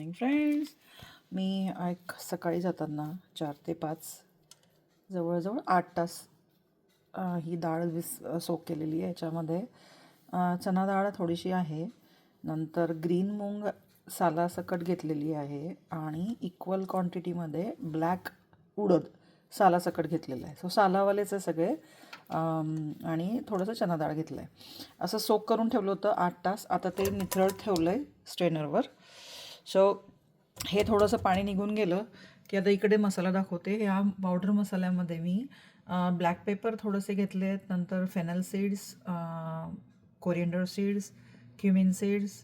Morning friends. मी एक सकाळी जाताना 4 ते 5 जवळजवळ 8 तास ही डाळ सोक केलेली आहे. याच्यामध्ये चना डाळ थोडीशी आहे, नंतर ग्रीन मूंग सालासकट घेतलेली आहे आणि इक्वल क्वांटिटीमध्ये ब्लॅक उडद सालासकट घेतलेलं आहे. सो सालावालेच आहे सगळे. आणि थोडंसं चना डाळ घेतलं आहे. असं सोक करून ठेवलं होतं 8 तास. आता ते निथळत ठेवलं आहे स्ट्रेनरवर. सो हे थोडंसं पाणी निघून गेलं की आता इकडे मसाला दाखवते. या पावडर मसाल्यामध्ये मी ब्लॅक पेपर थोडेसे घेतले आहेत, नंतर fennel seeds, coriander seeds, cumin seeds,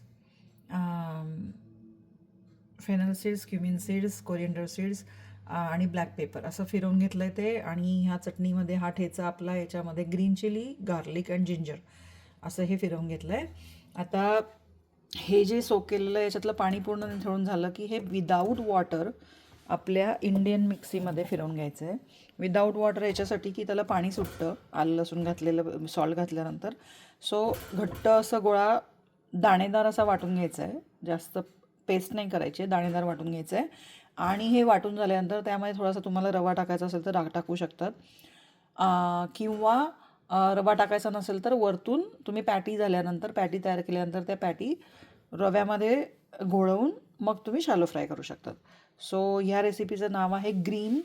cumin seeds, coriander seeds आणि ब्लॅक पेपर असं फिरवून घेतलं आहे ते. आणि ह्या चटणीमध्ये हा ठेचा आपला, याच्यामध्ये green chilli, garlic and ginger असं हे फिरवून घेतलं आहे. आता हे जे सोक केलेलं आहे याच्यातलं पाणी पूर्ण निथळून झालं की हे विदाऊट वॉटर आपल्या इंडियन मिक्सीमध्ये फिरवून घ्यायचं आहे. विदाऊट वॉटर याच्यासाठी की त्याला पाणी सुटतं आलं लसूण घातलेलं, सॉल्ट घातल्यानंतर. सो घट्ट असं गोळा दाणेदार असा वाटून घ्यायचा आहे. जास्त पेस्ट नाही करायची आहे, दाणेदार वाटून घ्यायचं आहे. आणि हे वाटून झाल्यानंतर त्यामध्ये थोडासा तुम्हाला रवा टाकायचा असेल तर टाकू शकतात, किंवा रवा टाकायचा नसेल तर वरतून तुम्ही पॅटी झाल्यानंतर, पॅटी तयार केल्यानंतर त्या पॅटी रव्यामध्ये घोळवून मग तुम्ही शॅलो फ्राय करू शकतात. सो ह्या रेसिपीचं नाव आहे ग्रीन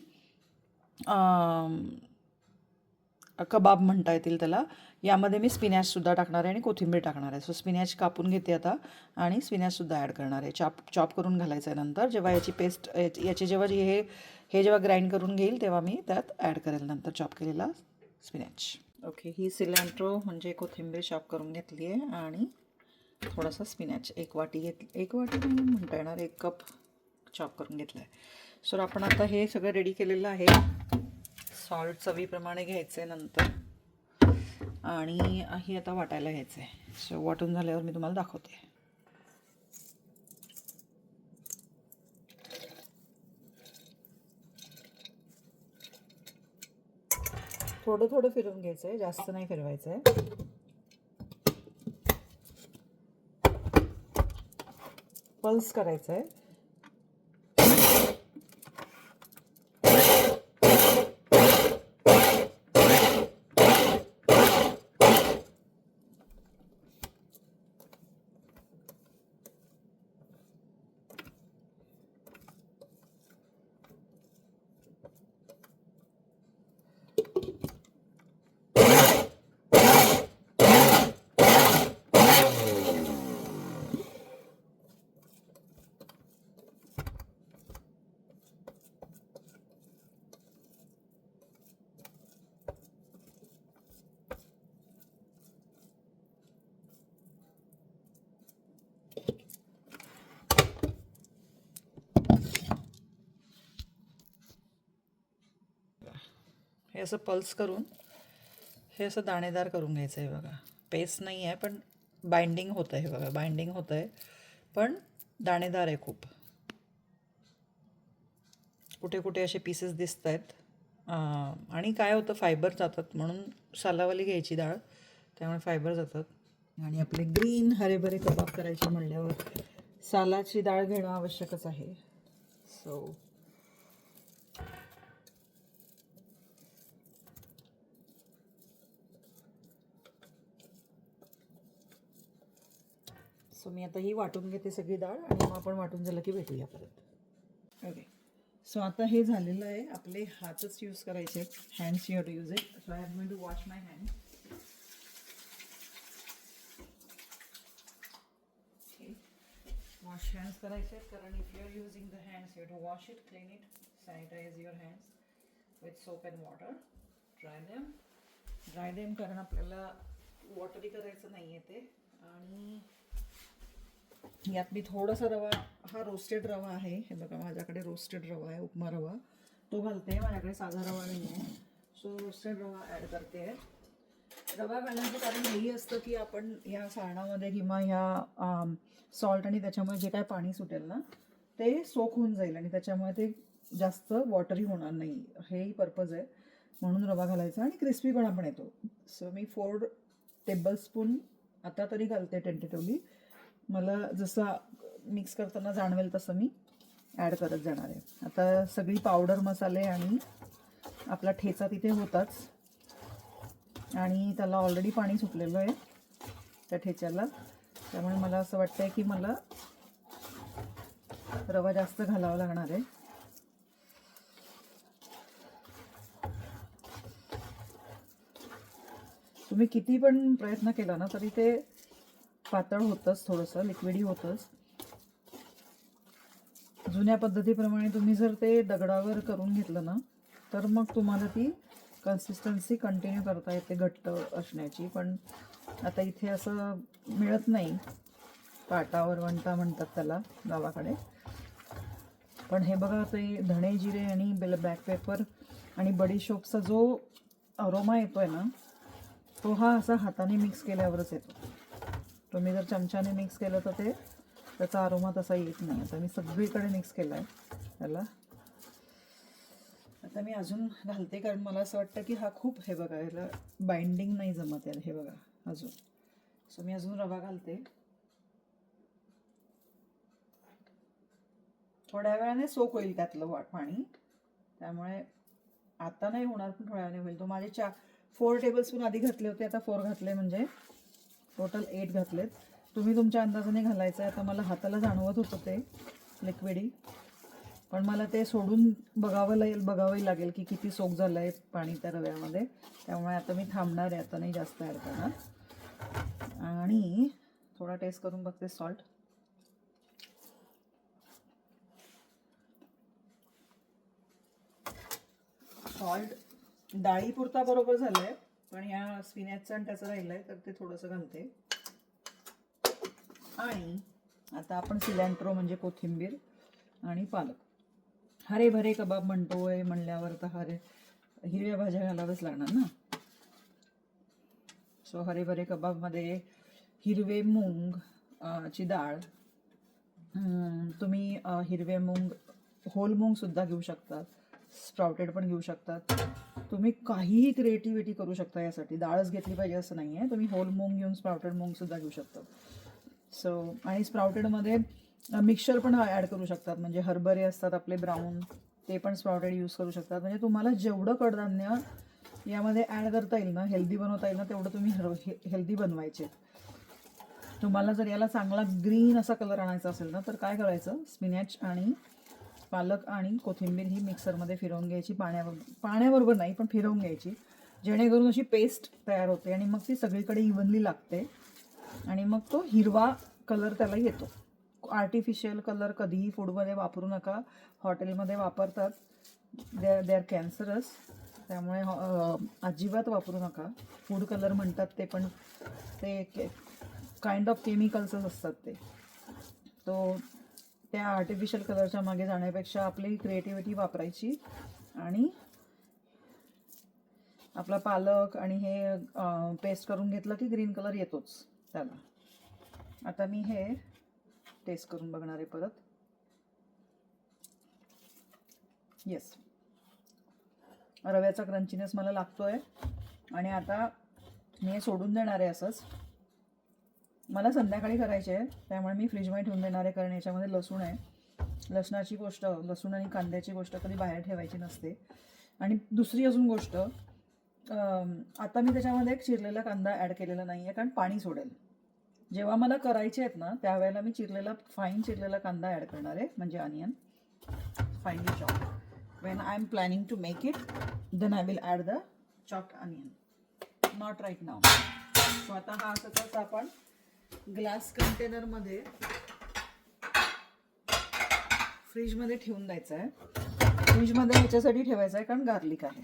कबाब म्हणता येतील त्याला. यामध्ये मी स्पिनॅचसुद्धा टाकणार आहे आणि कोथिंबीर टाकणार आहे. सो स्पिनॅच कापून घेते आता आणि स्पिनॅचसुद्धा ॲड करणार आहे. चॉप करून घालायचं आहे. नंतर जेव्हा याची पेस्ट, याची जेव्हा हे जेव्हा ग्राइंड करून घेईल तेव्हा मी त्यात ॲड करेल नंतर चॉप केलेला स्पिनॅच. ओके, ही सिलॅन्ट्रो म्हणजे कोथिंबीर चॉप करून घेतली आहे आणि थोडासा स्पिनॅच एक वाटी नाही म्हणता येणार, 1 कप चॉप करून घेतला आहे. सो आपण आता हे सगळं रेडी केलेलं आहे. सॉल्ट चवीप्रमाणे घ्यायचं आहे नंतर, आणि हे आता वाटायला घ्यायचं आहे. सो वाटून झाल्यावर मी तुम्हाला दाखवते. थोडं थोडं फिरवून घ्यायचं आहे, जास्त नाही फिरवायचं आहे. पल्स करायचं आहे. हे असं पल्स करून हे असं दाणेदार करून घ्यायचं आहे. बघा, पेस्ट नाही आहे पण बाइंडिंग होतं आहे. बघा, बाइंडिंग होतं आहे पण दाणेदार आहे खूप. कुठे कुठे असे पीसेस दिसत आहेत. आणि काय होतं, फायबर जातात म्हणून सालावाली घ्यायची डाळ, त्यामुळे फायबर जातात. आणि आपले ग्रीन हरेभरे कबाब करायचे म्हणल्यावर सालाची डाळ घेणं आवश्यकच आहे. सो मी आता ही वाटून घेते सगळी डाळ, आणि मग आपण वाटून झालं की भेटूया परत. ओके, सो आता हे झालेलं आहे. आपले हातच यूज करायचे आहेत. Hands you have to use it. So I am going to wash my hand. Wash hands करायचे आहेत, कारण if you are using the hands you have to wash it, clean it, sanitise your hands with soap and water. Dry them कारण आपल्याला वॉटरी करायचं नाही आहे ते. आणि यात मी थोडासा रवा, हा रोस्टेड रवा आहे. हे बघा, माझ्याकडे रोस्टेड रवा आहे, उपमा रवा, तो घालते. माझ्याकडे साधा रवा नाही आहे. सो रोस्टेड रवा ॲड करते. रवा घालण्याचं कारण हेही असतं की आपण ह्या सारणामध्ये किंवा ह्या सॉल्ट आणि त्याच्यामुळे जे काय पाणी सुटेल ना ते सोक होऊन जाईल आणि त्याच्यामुळे ते जास्त वॉटरी होणार नाही. हेही पर्पज आहे म्हणून रवा घालायचा, आणि क्रिस्पीपणा पण येतो. सो मी 4 टेबलस्पून आता तरी घालते टेंटेटिव्हली. मला जसा मिक्स करताना जाणवेल तसं मी ॲड करत जाणार आहे. आता सगळी पावडर मसाले आणि आपला ठेचा तिथे होताच आणि त्याला ऑलरेडी पाणी सुटलेलं आहे त्या ठेच्याला. त्यामुळे मला असं वाटतंय की मला रवा जास्त घालावा लागणार आहे. तुम्ही किती पण प्रयत्न केला ना तरी ते पातळ होतंच, थोडंसं लिक्विडी होतंच. जुन्या पद्धतीप्रमाणे तुम्ही जर ते दगडावर करून घेतलं ना तर मग तुम्हाला ती कन्सिस्टन्सी कंटिन्यू करता येते घट्ट असण्याची. पण आता इथे असं मिळत नाही, पाटावर वंटा म्हणतात त्याला गावाकडे. पण हे बघा, ते धणे जिरे आणि ब्लॅक पेपर आणि बडीशोपचा जो अरोमा येतोय ना तो हा असा हाताने मिक्स केल्यावरच येतो. तुम्ही जर चमच्याने मिक्स केलं तर ते त्याचा अरोमा तसा येत नाही. आता मी सगळीकडे मिक्स केला आहे त्याला. आता मी अजून घालते कारण मला असं वाटतं की हा खूप, हे बघा, याला बाइंडिंग नाही जमत आहे, हे बघा अजून. सो मी अजून रवा घालते. थोड्या वेळाने सोक होईल त्यातलं पाणी, त्यामुळे आता नाही होणार पण थोड्या वेळाने होईल. तो माझे 4 टेबलस्पून आधी घातले होते, आता 4 घातले, म्हणजे टोटल 8 घातलेत. तुम्ही तुमच्या अंदाजाने घालायचं आहे. आता मला हाताला जाणवत होतं ते लिक्विडी, पण मला ते सोडून बघावंही लागेल की किती सोक झालं आहे पाणी त्या रव्यामध्ये. त्यामुळे आता मी थांबणार आहे, आता नाही जास्त ॲड करणार. आणि थोडा टेस्ट करून बघते सॉल्ट. सॉल्ट डाळीपुरता बरोबर झालं आहे, पण ह्या स्पिनॅचचं आणि त्याचं राहिलं आहे तर ते थोडंसं घालते. आणि आता आपण सिलँट्रो म्हणजे कोथिंबीर आणि पालक. हरे भरे कबाब म्हणतोय म्हणल्यावर तर हिरव्या भाज्या घालाव्याच लागणार ना. सो हरे भरे कबाबमध्ये हिरवे मूग ची डाळ, तुम्ही हिरवे मूग, होल मूग सुद्धा घेऊ शकतात, स्प्राउटेड पण घेऊ शकतात. तुम्ही काहीही क्रिएटिव्हिटी करू शकता यासाठी. डाळच घेतली पाहिजे असं नाही आहे, तुम्ही होल मूग घेऊन स्प्राउटेड मूग सुद्धा घेऊ शकता. सो आणि स्प्राउटेडमध्ये मिक्सचर पण ॲड करू शकतात, म्हणजे हरभरे असतात आपले ब्राऊन, ते पण स्प्राउटेड यूज करू शकतात. म्हणजे तुम्हाला जेवढं कडधान्य यामध्ये ॲड करता येईल ना, हेल्दी बनवता येईल ना, तेवढं तुम्ही हेल्दी बनवायचे. तुम्हाला जर याला चांगला ग्रीन असा कलर आणायचा असेल ना तर काय करायचं, स्पिनॅच आणि पालक आणि कोथिंबीर ही मिक्सरमध्ये फिरवून घ्यायची, पाण्याबरोबर नाही पण फिरवून घ्यायची, जेणेकरून अशी पेस्ट तयार होते आणि मग ती सगळीकडे इव्हनली लागते आणि मग तो हिरवा कलर त्याला येतो. आर्टिफिशियल कलर कधीही फूडमध्ये वापरू नका. हॉटेलमध्ये वापरतात, दे आर कॅन्सरस, त्यामुळे अजिबात वापरू नका. फूड कलर म्हणतात ते, पण ते काइंड ऑफ केमिकल्सच असतात ते. तो त्या आर्टिफिशियल कलरच्या मागे जाण्यापेक्षा आपली क्रिएटिव्हिटी वापरायची आणि आपला पालक आणि हे पेस्ट करून घेतलं की ग्रीन कलर येतोच त्याला. आता मी हे टेस्ट करून बघणार आहे परत. येस, रव्याचा क्रंचीनेस मला लागतोय आणि आता मी हे सोडून देणार आहे असंच. मला संध्याकाळी करायचे आहे त्यामुळे मी फ्रीजमध्ये ठेवून देणार आहे, कारण याच्यामध्ये लसूण आहे. लसणाची गोष्ट, लसूण आणि कांद्याची गोष्ट कधी बाहेर ठेवायची नसते. आणि दुसरी अजून गोष्ट, आता मी त्याच्यामध्ये एक चिरलेला कांदा ॲड केलेला नाही आहे कारण पाणी सोडेल. जेव्हा मला करायचे आहेत ना त्यावेळेला मी फाईन चिरलेला कांदा ॲड करणार आहे, म्हणजे onion finely chopped. When I am planning to make it then I will add the chopped onion, not right now. So आता हा असं आपण ग्लास कंटेनरमध्ये फ्रीजमध्ये ठेवून द्यायचं आहे. फ्रीजमध्ये ह्याच्यासाठी ठेवायचं आहे कारण गार्लिक आहे.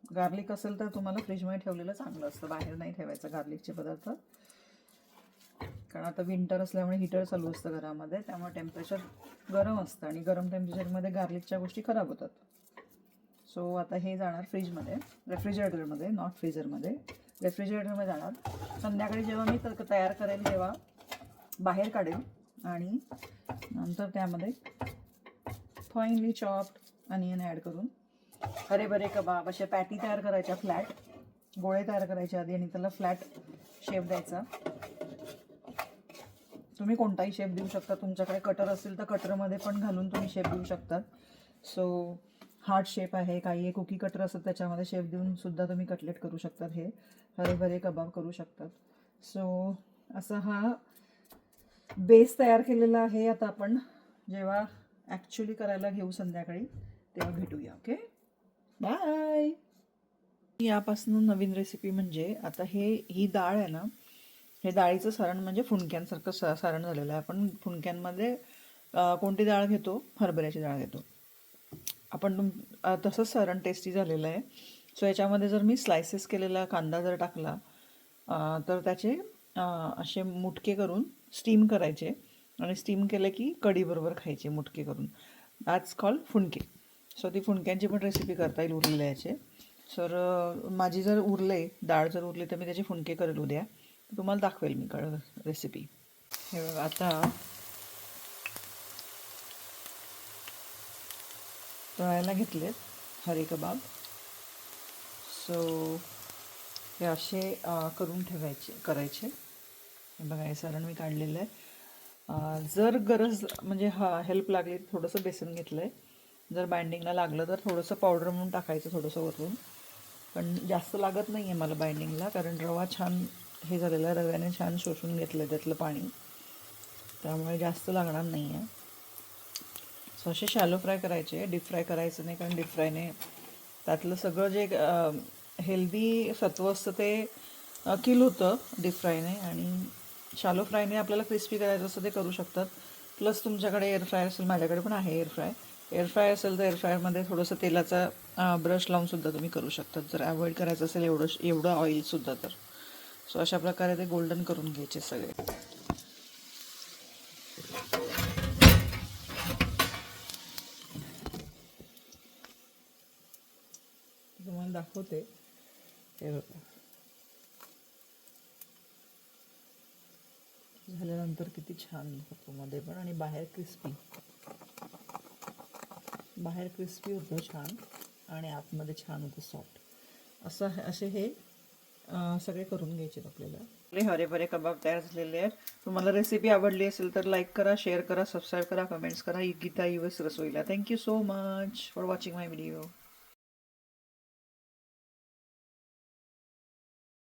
गार्लिक असेल तर तुम्हाला फ्रीजमध्ये ठेवलेलं चांगलं असतं, बाहेर नाही ठेवायचं गार्लिकचे पदार्थ. कारण आता विंटर असल्यामुळे हीटर चालू असतं घरामध्ये, त्यामुळे टेम्परेचर गरम असतं आणि गरम टेम्परेचरमध्ये गार्लिकच्या गोष्टी खराब होतात. सो आता हे जाणार फ्रीजमध्ये, रेफ्रिजरेटरमध्ये, नॉट फ्रीजरमध्ये, रेफ्रिजरेटरमध्ये जाणार. संध्याकाळी जेव्हा मी तयार करेल तेव्हा बाहेर काढेल आणि नंतर त्यामध्ये फाईनली चॉप्ड अनियन ॲड करून हरे भरे कबाब अशा पॅटी तयार करायच्या, फ्लॅट गोळे तयार करायचे आधी आणि त्याला फ्लॅट शेप द्यायचा. तुम्ही कोणताही शेप देऊ शकता. तुमच्याकडे कटर असेल तर कटरमध्ये पण घालून तुम्ही शेप देऊ शकतात. सो हार्ट शेप आहे, काही कुकी कटर असतात त्याच्यामध्ये शेप देऊन सुद्धा तुम्ही कटलेट करू शकतात. हे हरे कबाब करू शकतात. सो असा हा बेस तयार केलेला आहे. आता आपण जेव्हा ॲक्च्युली करायला घेऊ संध्याकाळी तेव्हा भेटूया. Okay, bye. यापासून नवीन रेसिपी म्हणजे आता ही डाळ आहे ना, हे डाळीचं सारण म्हणजे फुणक्यांसारखं सारण झालेलं आहे. आपण फुणक्यांमध्ये कोणती डाळ घेतो? हरभऱ्याची डाळ घेतो आपण. तसंच सारण टेस्टी झालेलं आहे. सो याच्यामध्ये जर मी स्लायसेस केलेला कांदा जर टाकला तर त्याचे असे मुटके करून स्टीम करायचे आणि स्टीम केले की कढीबरोबर खायचे मुटके करून. That's called फुणके. सो ती फुणक्यांची पण रेसिपी करता येईल उरलेल्या याचे. सर माझी जर उरले डाळ जर उरली तर मी त्याचे फुणके करेल उद्या, तुम्हाला दाखवेल मी रेसिपी. हे बघा आता तळायला घेतलेत हरे कबाब. सो हे असे करून करायचे. हे बघा हे सारण मी काढलेलं आहे. जर गरज म्हणजे हेल्प लागली थोडंसं बेसन घेतलं आहे. जर बाइंडिंगला लागलं तर थोडंसं पावडर म्हणून टाकायचं थोडंसं वरून, पण जास्त लागत नाही आहे मला बाइंडिंगला, कारण रवा छान हे झालेला आहे, रव्याने छान शोषून घेतलं आहे त्यातलं पाणी, त्यामुळे जास्त लागणार नाही आहे. सो असे शॅलो फ्राय करायचे, डीप फ्राय करायचं नाही, कारण डीप फ्रायने त्यातलं सगळं जे हेल्दी सत्व असतं ते किल होतं डीप फ्रायने. आणि शॅलो फ्रायने आपल्याला क्रिस्पी करायचं असं ते करू शकतात. प्लस तुमच्याकडे एअर फ्राय असेल, माझ्याकडे पण आहे एअर फ्राय. एअर फ्राय असेल तर एअर फ्रायमध्ये थोडंसं तेलाचा ब्रश लावूनसुद्धा तुम्ही करू शकतात, जर अवॉइड करायचं असेल एवढं ऑइलसुद्धा तर. सो अशा प्रकारे ते गोल्डन करून घ्यायचे सगळे. तुम्हाला दाखवते. हे बघा झाल्यानंतर किती छान होतो मध्ये पण, आणि बाहेर क्रिस्पी होतं छान, आणि आतमध्ये छान होतं सॉफ्ट. असे हे सगळे करून घ्यायचे आपल्याला. आपले हरे कबाब तयार झालेले आहेत. तुम्हाला रेसिपी आवडली असेल तर लाईक करा, शेअर करा, सबस्क्राईब करा, कमेंट्स करा. गीता US रसोईला. Thank you so much for watching my video.